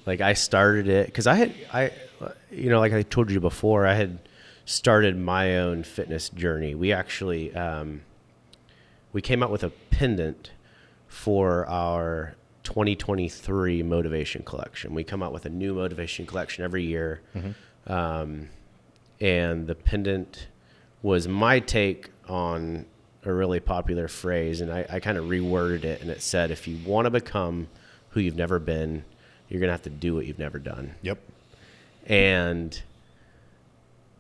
Like I started it because like I told you before, I had started my own fitness journey. We actually, we came out with a pendant for our 2023 motivation collection. We come out with a new motivation collection every year. And the pendant was my take on a really popular phrase. And I kind of reworded it, and it said, if you want to become who you've never been, you're going to have to do what you've never done. Yep. And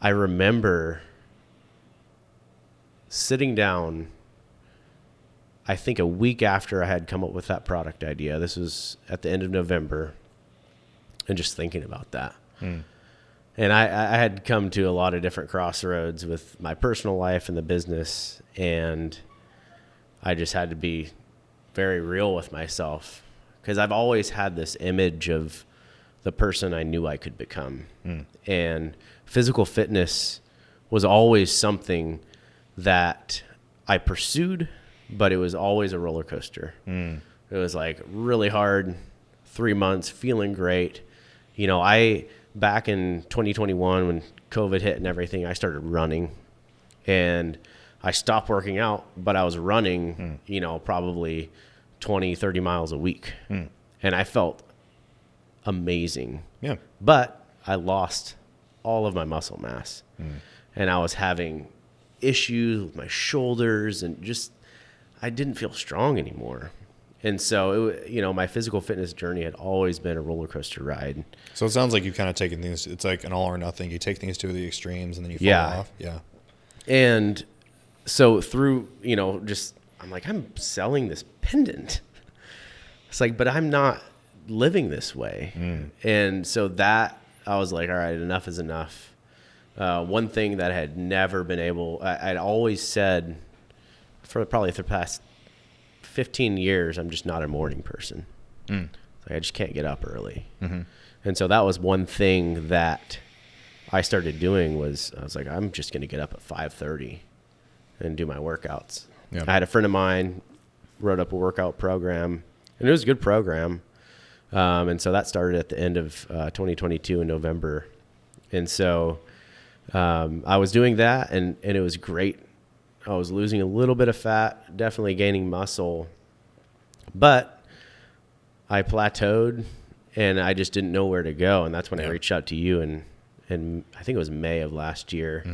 I remember sitting down, I think a week after I had come up with that product idea. This was at the end of November, and just thinking about that. And I had come to a lot of different crossroads with my personal life and the business, and I just had to be very real with myself, because I've always had this image of the person I knew I could become. And physical fitness was always something that I pursued, but it was always a roller coaster. It was like really hard, 3 months, feeling great. You know, back in 2021 when COVID hit and everything, I started running, and I stopped working out, but I was running, you know, probably 20, 30 miles a week. And I felt amazing. Yeah. But I lost all of my muscle mass. And I was having issues with my shoulders, and just, I didn't feel strong anymore. And so, you know, my physical fitness journey had always been a roller coaster ride. So it sounds like you've kind of taken things, it's like an all or nothing. You take things to the extremes and then you fall off. Yeah. And so through, you know, just, I'm like, I'm selling this pendant. It's like, but I'm not living this way. And so that, I was like, all right, enough is enough. One thing that I had never been I'd always said for probably the past 15 years, I'm just not a morning person. Like, I just can't get up early. And so that was one thing that I started doing was, I was like, I'm just going to get up at 5:30 and do my workouts. I had a friend of mine wrote up a workout program, and it was a good program. And so that started at the end of 2022 in November. And so I was doing that, and it was great. I was losing a little bit of fat, definitely gaining muscle, but I plateaued, and I just didn't know where to go. And that's when I reached out to you, and I think it was May of last year.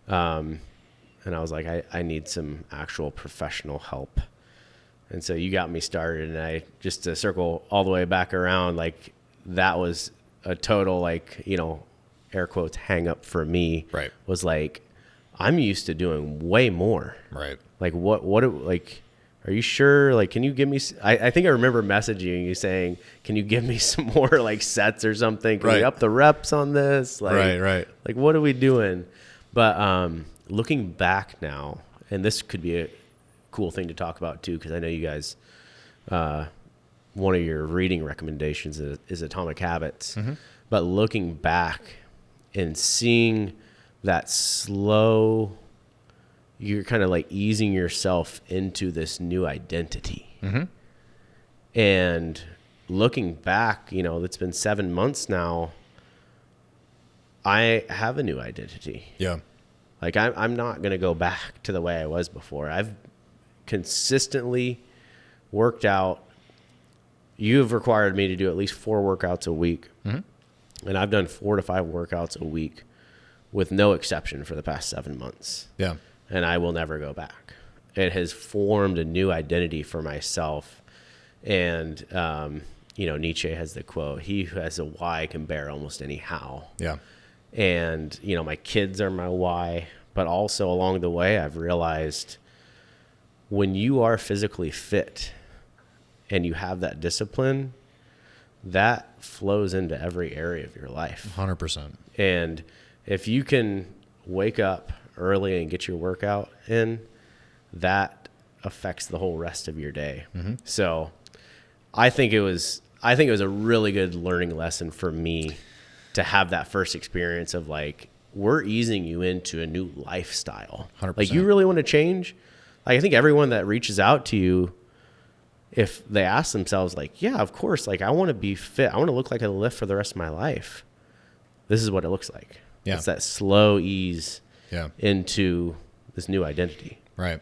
And I was like, I need some actual professional help. And so you got me started, and I, just to circle all the way back around, like, that was a total, like, you know, air quotes hang up for me. Right. Was like, I'm used to doing way more. Right. Like, like, are you sure? Like, can you give me, I think I remember messaging you saying, can you give me some more, like, sets or something? Can we up the reps on this? Like, like, what are we doing? But looking back now, and this could be a cool thing to talk about too, because I know you guys, one of your reading recommendations is Atomic Habits. But looking back and seeing that slow, you're kind of like easing yourself into this new identity. And looking back, you know, it's been 7 months now, I have a new identity. Yeah. Like, I'm not going to go back to the way I was before. I've consistently worked out. You've required me to do at least 4 workouts a week. And I've done 4 to 5 workouts a week with no exception for the past 7 months. Yeah. And I will never go back. It has formed a new identity for myself. And, you know, Nietzsche has the quote, he who has a why can bear almost any how. Yeah. And, you know, my kids are my why, but also along the way, I've realized when you are physically fit and you have that discipline, that flows into every area of your life. 100%. And if you can wake up early and get your workout in, that affects the whole rest of your day. So I think it was a really good learning lesson for me to have that first experience of, like, we're easing you into a new lifestyle. 100%. Like, you really want to change? Like, I think everyone that reaches out to you, if they ask themselves, like, yeah, of course, like, I want to be fit. I want to look like I lift for the rest of my life. This is what it looks like. Yeah. It's that slow ease Yeah. into this new identity. Right.